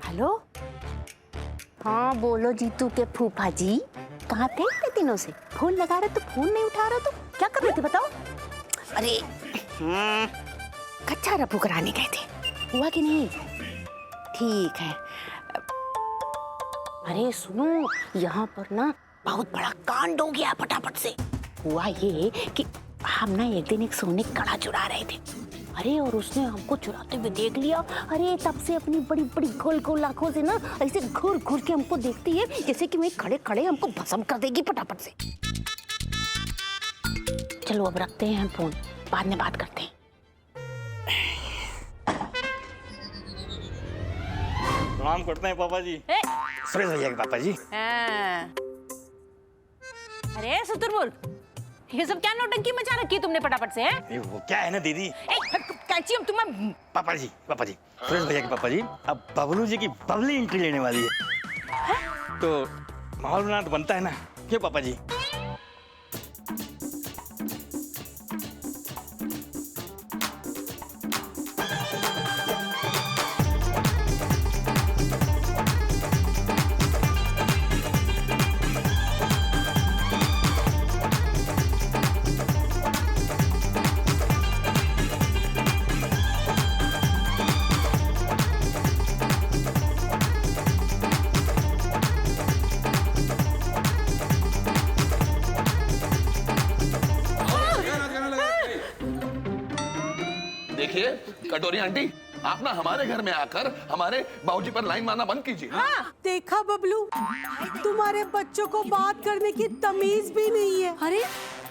Hello, हाँ बोलो जीतू के फूफा जी, कहाँ थे इतने दिनों से? फोन लगा रहे तो फोन नहीं उठा रहे, तो क्या कर रहे थे बताओ? अरे कच्चा रफू कराने गए थे, हुआ कि नहीं? ठीक है। अरे सुनो, यहाँ पर ना बहुत बड़ा कांड हो गया फटाफट से। हुआ ये कि हम ना एक दिन एक सोने का कड़ा चुरा रहे थे, अरे और उसने हमको चुराते हुए देख लिया। अरे तब से अपनी बड़ी बड़ी गोल गोल आंखों से ना ऐसे घूर घूर के हमको देखती है, जैसे कि मैं खड़े खड़े हमको भस्म कर देगी फटाफट से। चलो अब रखते हैं फोन, बाद में बात करते हैं। प्रणाम करते हैं पापा जी। सुरेश भैया के पापा जी। अरे सुतुरमुर्ग, ये सब क्या नौटंकी मचा रखी है तुमने फटाफट से? है वो क्या है ना दीदी, कैची हम तुम्हें। पापा जी सुरेश भैया के पापा जी, अब बबलू जी की बबली एंट्री लेने वाली है, तो माहौल बनाना तो बनता है ना, क्यों पापा जी? देखिए कटोरी आंटी, आप ना हमारे घर में आकर हमारे बाबूजी पर लाइन मारना बंद कीजिए। हाँ, देखा बबलू, तुम्हारे बच्चों को बात करने की तमीज भी नहीं है। अरे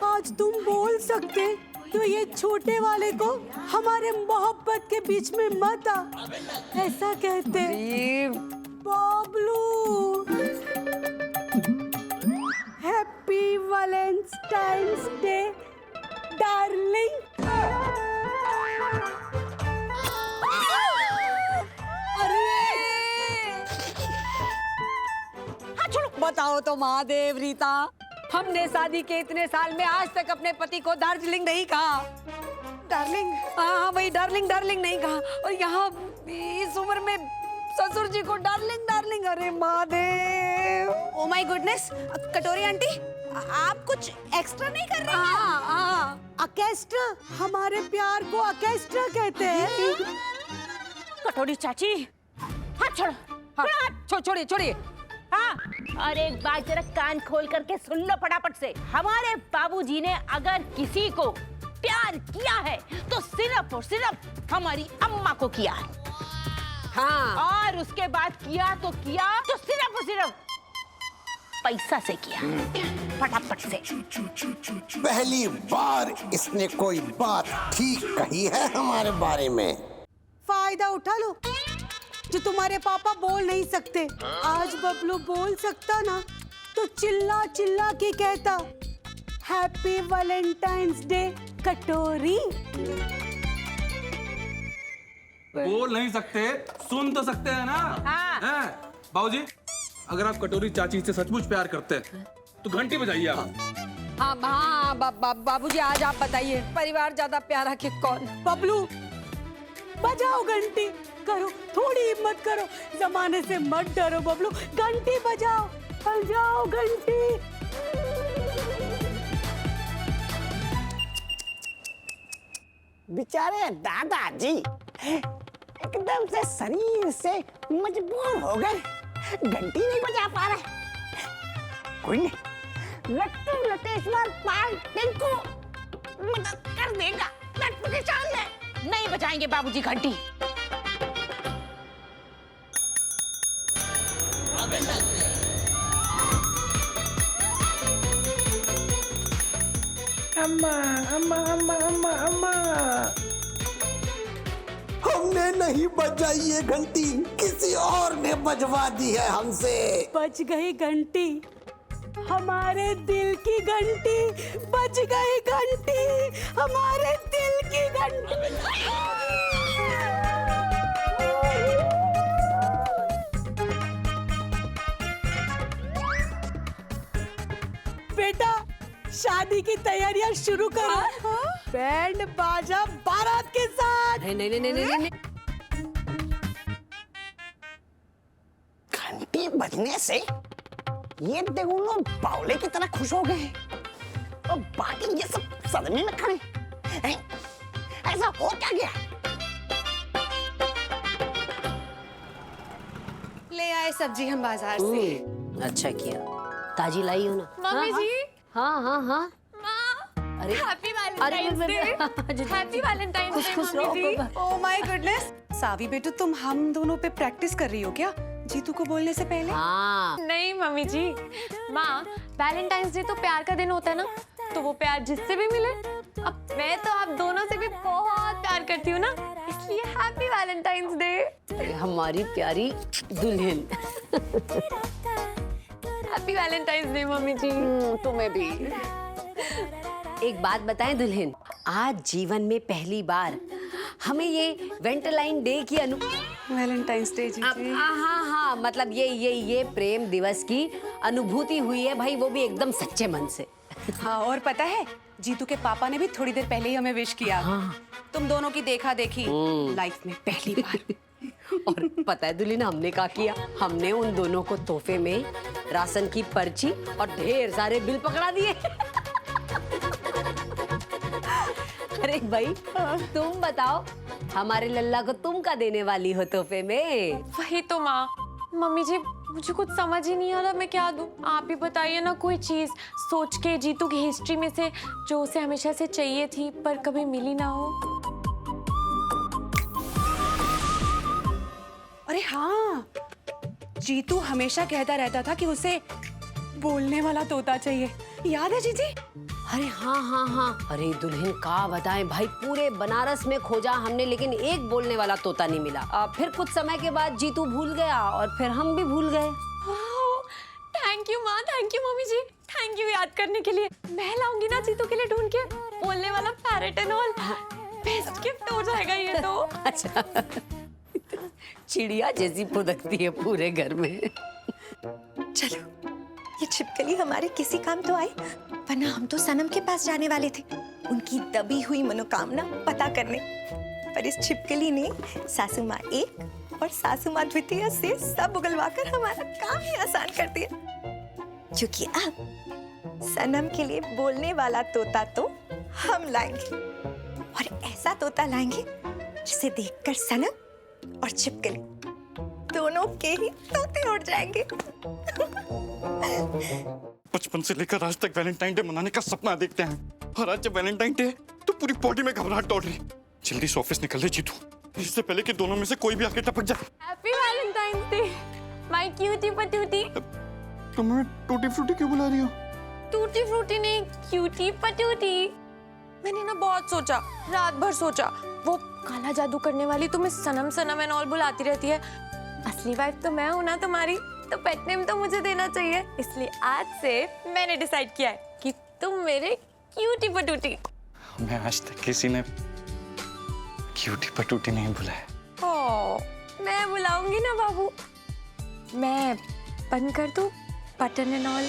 आज तुम बोल सकते तो ये छोटे वाले को हमारे मोहब्बत के बीच में मत आ, ऐसा कहते। Bablu, happy Valentine's day darling. बताओ तो महादेव रीता, हमने शादी के इतने साल में आज तक अपने पति को दार्जिलिंग नहीं कहा। डार्लिंग? हाँ वही डार्लिंग डार्लिंग नहीं कहा, और यहाँ इस उम्र में ससुर जी को डार्लिंग डार्लिंग। अरे महादेव, ओ माय गुडनेस। कटोरी आंटी, आप कुछ एक्स्ट्रा नहीं कर रही हैं? हाँ ऑर्केस्ट्रा, हमारे प्यार को ऑर्केस्ट्रा कहते हैं। कटोरी चाची, हाथ छोड़ो, छोड़िए छोड़िए। हाँ, और एक बात जरा कान खोल करके सुन लो फटाफट से। हमारे बाबूजी ने अगर किसी को प्यार किया है तो सिर्फ और सिर्फ हमारी अम्मा को किया है। हाँ, और उसके बाद किया तो सिर्फ और सिर्फ पैसा से किया, फटाफट से। पहली बार इसने कोई बात ठीक कही है हमारे बारे में। फायदा उठा लो, जो तुम्हारे पापा बोल नहीं सकते। आज बबलू बोल सकता ना तो चिल्ला चिल्ला के कहता, हैप्पी वैलेंटाइन्स डे कटोरी। बोल नहीं सकते, सुन तो सकते हैं ना। हाँ। बाबूजी, अगर आप कटोरी चाची से सचमुच प्यार करते हैं तो घंटी बजाइए आप। हाँ बाबूजी, आज आप बताइए, परिवार ज्यादा प्यारा कि कौन? बबलू बजाओ घंटी, करो थोड़ी हिम्मत करो, जमाने से मत डरो बबलू, घंटी बजाओ, बजाओ घंटी। बेचारे दादाजी एकदम से शरीर से मजबूर हो गए, घंटी नहीं बजा पा रहे। कोई नहीं, लट्टू लटेश्वर पाल टिंकू मदद कर देगा। लट्टू के सामने नहीं बजाएंगे बाबूजी घंटी। अम्मा अम्मा अम्मा अम्मा अम्मा, हमने नहीं बजाई ये घंटी, किसी और ने बजवा दी है हमसे। बज गई घंटी, हमारे दिल की घंटी, बज गई घंटी, हमारे दिल की घंटी। बेटा, शादी की तैयारियां शुरू करो। बैंड बाजा बारात के साथ। नहीं नहीं नहीं नहीं नहीं, नहीं। बजने से ये दोनों बावले की तरह खुश हो गए और बाकी ये सब सदमे में खड़े हैं। ऐसा हो क्या गया? ले आए सब्जी हम बाजार से। अच्छा किया, ताजी लाई हो ना? मम्मी जी। हाँ हाँ हाँ। माँ, अरे happy Valentine's day. Happy Valentine's day mummy ji. Oh my goodness, Savi बेटू तुम हम दोनों पे प्रैक्टिस कर रही हो क्या जीतू को बोलने से पहले? हाँ। नहीं मम्मी जी, माँ वैलेंटाइंस डे तो प्यार का दिन होता है ना, तो वो प्यार जिससे भी मिले। अब मैं तो आप दोनों से भी बहुत प्यार करती हूँ ना, इसलिए हैप्पी वैलेंटाइंस डे। हमारी प्यारी दुल्हन। हैप्पी वैलेंटाइंस डे मम्मी जी। तुम्हें भी। एक बात बताएं दुल्हन, आज जीवन में पहली बार हमें ये वेंटलाइन डे की वैलेंटाइंस डे जी। हाँ, मतलब ये प्रेम दिवस की अनुभूति हुई है भाई, वो भी एकदम सच्चे मन से। हाँ, और पता है जीतू के पापा ने भी थोड़ी देर पहले ही हमें विश किया। हाँ। तुम दोनों की देखा देखी लाइफ में पहली बार। और पता है दुल्हन हमने क्या किया, हमने उन दोनों को तोहफे में राशन की पर्ची और ढेर सारे बिल पकड़ा दिए। अरे भाई तुम बताओ, हमारे लल्ला को तुम क्या देने वाली हो तोहफे में? वही तो माँ। मम्मी जी मुझे कुछ समझ ही नहीं आ रहा मैं क्या दूं, आप ही बताइए ना कोई चीज। सोच के जीतू की हिस्ट्री में से जो उसे हमेशा से चाहिए थी पर कभी मिली ना हो। अरे हाँ, जीतू हमेशा कहता रहता था कि उसे बोलने वाला तोता चाहिए, याद है जीजी? अरे हाँ। अरे दुल्हन का बताएं भाई, पूरे बनारस में खोजा हमने लेकिन एक बोलने वाला तोता नहीं मिला। फिर कुछ समय के बाद जीतू भूल गया और फिर हम भी भूल गए। थैंक यू माँ, thank you mummy ji, thank you याद करने के लिए। मैं लाऊंगी ना जीतू के लिए ढूंढ के बोलने वाला parrot and all. Best gift हो जाएगा ये तो। अच्छा, चिड़िया जैसी फुदकती है पूरे घर में। चलो, ये छिपकली हमारे किसी काम तो आई, वरना हम तो सनम के पास जाने वाले थे उनकी दबी हुई मनोकामना पता करने। पर इस छिपकली ने सासू माँ एक और सासू माँ द्वितीय से सब उगलवाकर हमारा काम ही आसान कर दिया। क्योंकि अब सनम के लिए बोलने वाला तोता तो हम लाएंगे, और ऐसा तोता लाएंगे जिसे देखकर सनम और छिपकली दोनों के ही तोते उड़ जाएंगे। बचपन से लेकर आज तक वैलेंटाइन डे मनाने का सपना देखते हैं, और आज जब वैलेंटाइन डे तो पूरी बॉडी में घबराहट दौड़ रही। जल्दी से ऑफिस निकल ले जीतू, इससे पहले कि दोनों में से कोई भी आके टपक जाए। Happy Valentine's day my cutie patootie. तुम हमें टूटी फ्रूटी क्यों बुला रही हो? टूटी फ्रूटी नहीं, क्यूटी पटूटी। मैंने ना बहुत सोचा, रात भर सोचा। वो काला जादू करने वाली तुम्हें सनम सनम एंड ऑल बुलाती रहती है, असली वाइफ तो मैं हूं ना तुम्हारी, तो पेट नेम तो मुझे देना चाहिए। इसलिए आज से मैंने डिसाइड किया है कि तुम मेरे क्यूटी पटूटी। मैं आज तक किसी ने क्यूटी पटूटी नहीं बुलाया। ओह, मैं बुलाऊंगी ना बाबू। मैं बंद कर दूं बटन एंड ऑल?